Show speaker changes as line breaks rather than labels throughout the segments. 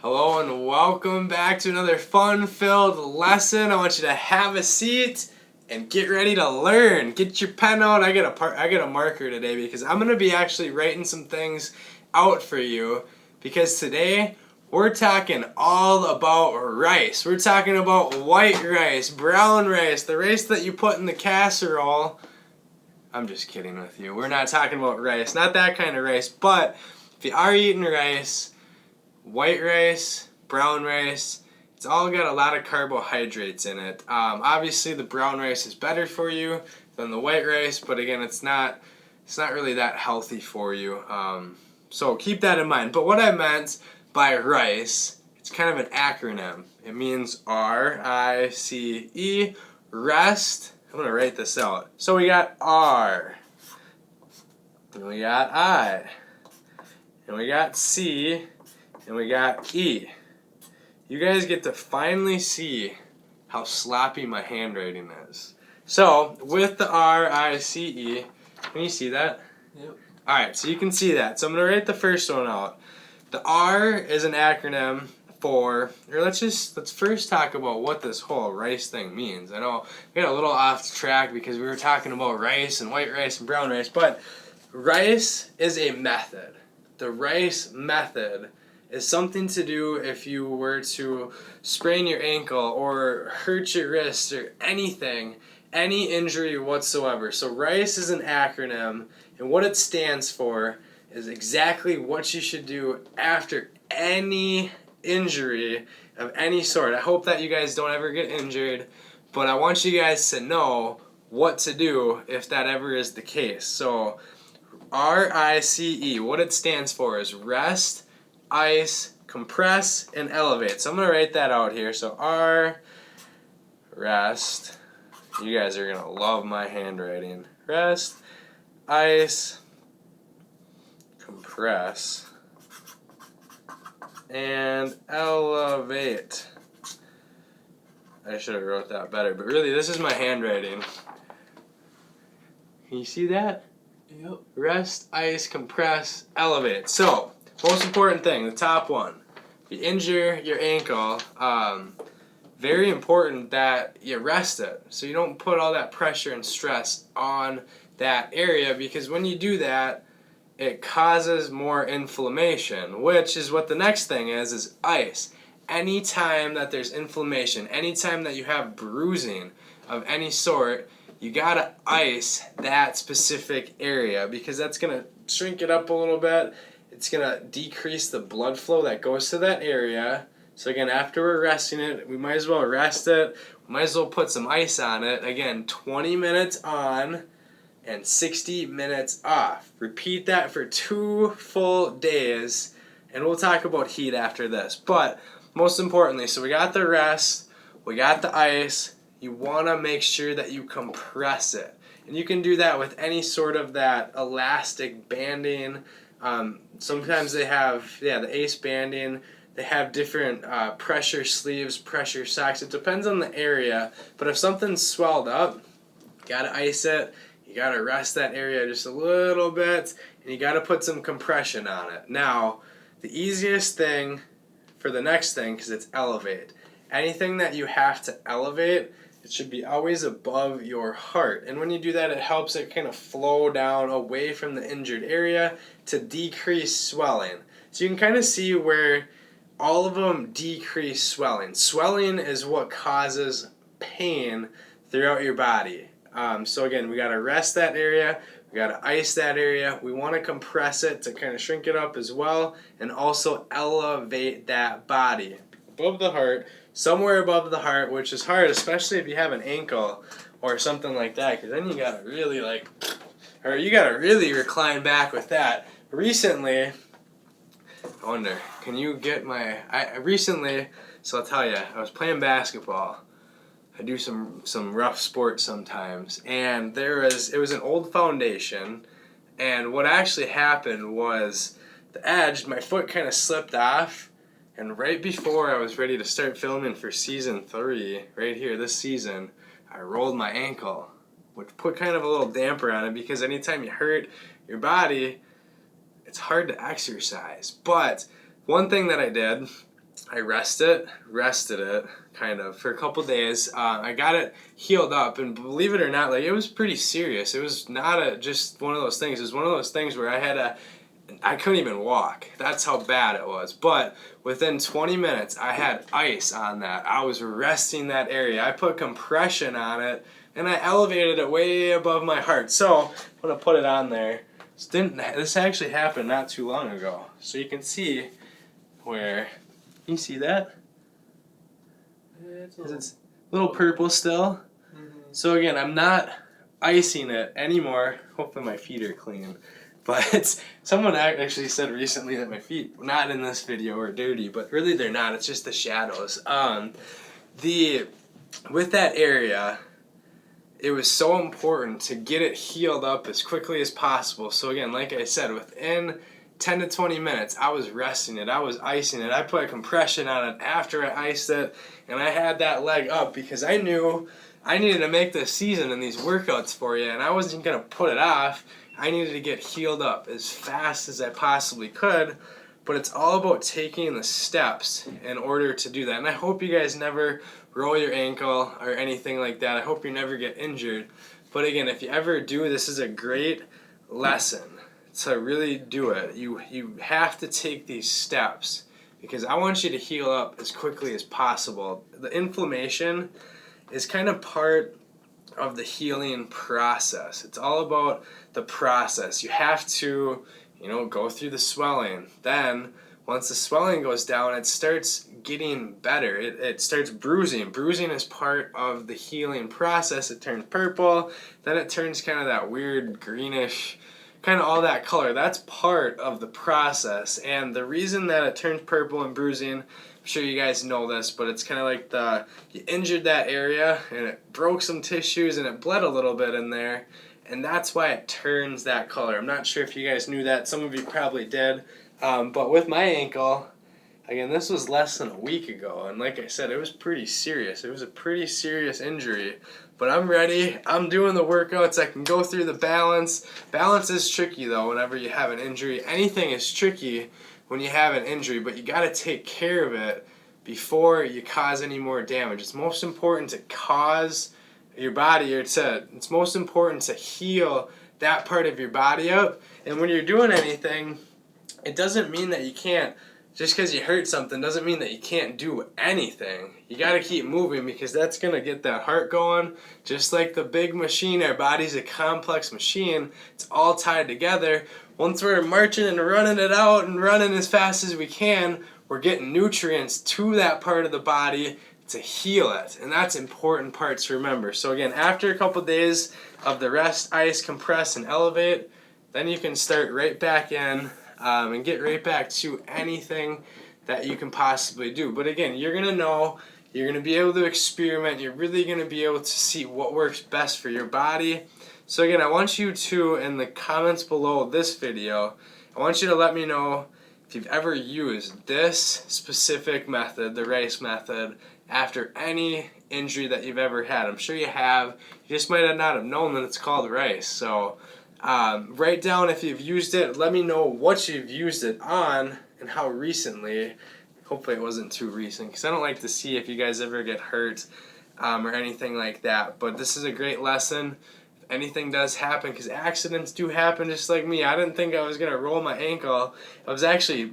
Hello and welcome back to another fun-filled lesson. I want you to have a seat and get ready to learn. Get your pen out. I got a marker today because I'm gonna be actually writing some things out for you because today we're talking all about rice. We're talking about white rice, brown rice, the rice that you put in the casserole. I'm just kidding with you. We're not talking about rice, not that kind of rice, but if you are eating rice, white rice, brown rice, it's all got a lot of carbohydrates in it. Obviously, the brown rice is better for you than the white rice, but again, it's not really that healthy for you. So keep that in mind. But what I meant by rice, it's kind of an acronym. It means R-I-C-E, rest. I'm going to write this out. So we got R, and we got I, and we got C, and we got E. You guys get to finally see how sloppy my handwriting is. So, with the R-I-C-E, can you see that?
Yep.
Alright, so you can see that. So I'm going to write the first one out. The R is an acronym for, or let's first talk about what this whole rice thing means. I know we got a little off track because we were talking about rice and white rice and brown rice, but rice is a method. The RICE method is something to do if you were to sprain your ankle or hurt your wrist or anything, any injury whatsoever. So RICE is an acronym, and what it stands for is exactly what you should do after any injury of any sort. I hope that you guys don't ever get injured, but I want you guys to know what to do if that ever is the case. So R-I-C-E, what it stands for is rest, ice, compress, and elevate. So I'm going to write that out here. So R, rest. You guys are going to love my handwriting. Rest, ice, compress, and elevate. I should have wrote that better, but really this is my handwriting. Can you see that?
Yep.
Rest, ice, compress, elevate. So, most important thing, the top one. If you injure your ankle, very important that you rest it. So you don't put all that pressure and stress on that area, because when you do that, it causes more inflammation, which is what the next thing is ice. Anytime that there's inflammation, anytime that you have bruising of any sort, you gotta ice that specific area because that's gonna shrink it up a little bit. It's gonna decrease the blood flow that goes to that area. So again, after we're resting it, we might as well rest it. We might as well put some ice on it. Again, 20 minutes on and 60 minutes off. Repeat that for 2 full days, and we'll talk about heat after this. But most importantly, so we got the rest, we got the ice. You want to make sure that you compress it. And you can do that with any sort of that elastic banding. Sometimes they have, the ACE banding. They have different pressure sleeves, pressure socks. It depends on the area. But if something's swelled up, you got to ice it. You got to rest that area just a little bit. And you got to put some compression on it. Now, the easiest thing for the next thing, because it's elevate. Anything that you have to elevate, it should be always above your heart. And when you do that, it helps it kind of flow down away from the injured area to decrease swelling. So you can kind of see where all of them decrease swelling. Swelling is what causes pain throughout your body. So again, we got to rest that area. We got to ice that area. We want to compress it to kind of shrink it up as well, and also elevate that body above the heart, somewhere above the heart, which is hard, especially if you have an ankle or something like that, because then you got to really recline back with that. Recently, I wonder, can you get so I'll tell you, I was playing basketball. I do some rough sports sometimes, and it was an old foundation, and what actually happened was the edge, my foot kind of slipped off, and right before I was ready to start filming for season 3, right here this season, I rolled my ankle, which put kind of a little damper on it, because anytime you hurt your body, it's hard to exercise. But one thing that I did I rested it kind of for a couple days. I got it healed up, and believe it or not, like, it was pretty serious. It was not just one of those things. It was one of those things where I couldn't even walk. That's how bad it was. But within 20 minutes, I had ice on that. I was resting that area. I put compression on it, and I elevated it way above my heart. So I'm gonna put it on there. This actually happened not too long ago. So you can see where. Can you see that? It's a little purple still. Mm-hmm. So again, I'm not icing it anymore. Hopefully my feet are clean. But someone actually said recently that my feet, not in this video, are dirty, but really they're not. It's just the shadows. With that area, it was so important to get it healed up as quickly as possible. So again, like I said, within 10 to 20 minutes, I was resting it. I was icing it. I put a compression on it after I iced it, and I had that leg up because I knew I needed to make this season and these workouts for you, and I wasn't going to put it off. I needed to get healed up as fast as I possibly could, but it's all about taking the steps in order to do that. And I hope you guys never roll your ankle or anything like that. I hope you never get injured. But again, if you ever do, this is a great lesson to really do it. You have to take these steps because I want you to heal up as quickly as possible. The inflammation is kind of part of the healing process. It's all about the process. You have to, go through the swelling. Then once the swelling goes down, it starts getting better. It starts bruising. Bruising is part of the healing process. It turns purple, then it turns kind of that weird greenish, kind of all that color. That's part of the process. And the reason that it turns purple and bruising, I'm sure you guys know this, but it's kind of like you injured that area and it broke some tissues and it bled a little bit in there, and that's why it turns that color. I'm not sure if you guys knew that. Some of you probably did. But with my ankle, again, this was less than a week ago, and like I said, it was pretty serious. It was a pretty serious injury. But I'm ready. I'm doing the workouts. I can go through the balance. Balance is tricky, though, whenever you have an injury. Anything is tricky when you have an injury, but you got to take care of it before you cause any more damage. It's most important to cause your body, it's most important to heal that part of your body up. And when you're doing anything, it doesn't mean that you can't, just because you hurt something doesn't mean that you can't do anything. You got to keep moving because that's going to get that heart going. Just like the big machine, our body's a complex machine. It's all tied together. Once we're marching and running it out and running as fast as we can, we're getting nutrients to that part of the body to heal it. And that's important parts to remember. So again, after a couple days of the rest, ice, compress, and elevate, then you can start right back in and get right back to anything that you can possibly do. But again, you're going to know, you're going to be able to experiment, you're really going to be able to see what works best for your body. So again, I want you to, in the comments below this video, I want you to let me know if you've ever used this specific method, the R.I.C.E method, after any injury that you've ever had. I'm sure you have. You just might not have known that it's called R.I.C.E. So write down if you've used it. Let me know what you've used it on and how recently. Hopefully it wasn't too recent, because I don't like to see if you guys ever get hurt or anything like that. But this is a great lesson. If anything does happen, because accidents do happen just like me. I didn't think I was going to roll my ankle. I was actually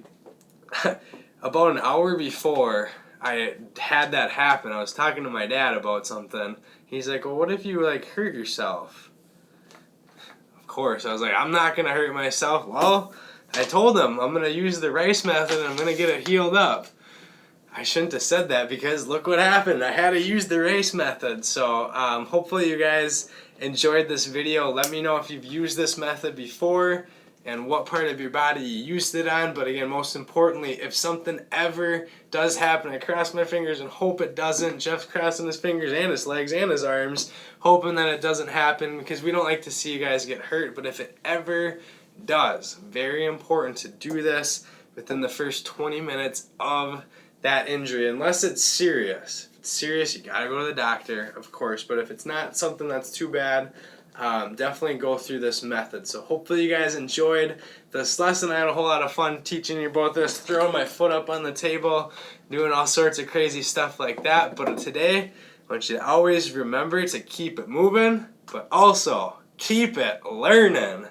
about an hour before I had that happen, I was talking to my dad about something. He's like, well, what if you hurt yourself? Of course, I was like, I'm not going to hurt myself. Well, I told him I'm going to use the R.I.C.E method and I'm going to get it healed up. I shouldn't have said that because look what happened. I had to use the R.I.C.E method. So hopefully you guys enjoyed this video. Let me know if you've used this method before and what part of your body you used it on. But again, most importantly, if something ever does happen, I cross my fingers and hope it doesn't. Jeff's crossing his fingers and his legs and his arms, hoping that it doesn't happen because we don't like to see you guys get hurt. But if it ever does, very important to do this within the first 20 minutes of that injury, unless it's serious. If it's serious, you gotta go to the doctor, of course. But if it's not something that's too bad, definitely go through this method. So hopefully you guys enjoyed this lesson. I had a whole lot of fun teaching you about this, throwing my foot up on the table, doing all sorts of crazy stuff like that. But today, I want you to always remember to keep it moving, but also keep it learning.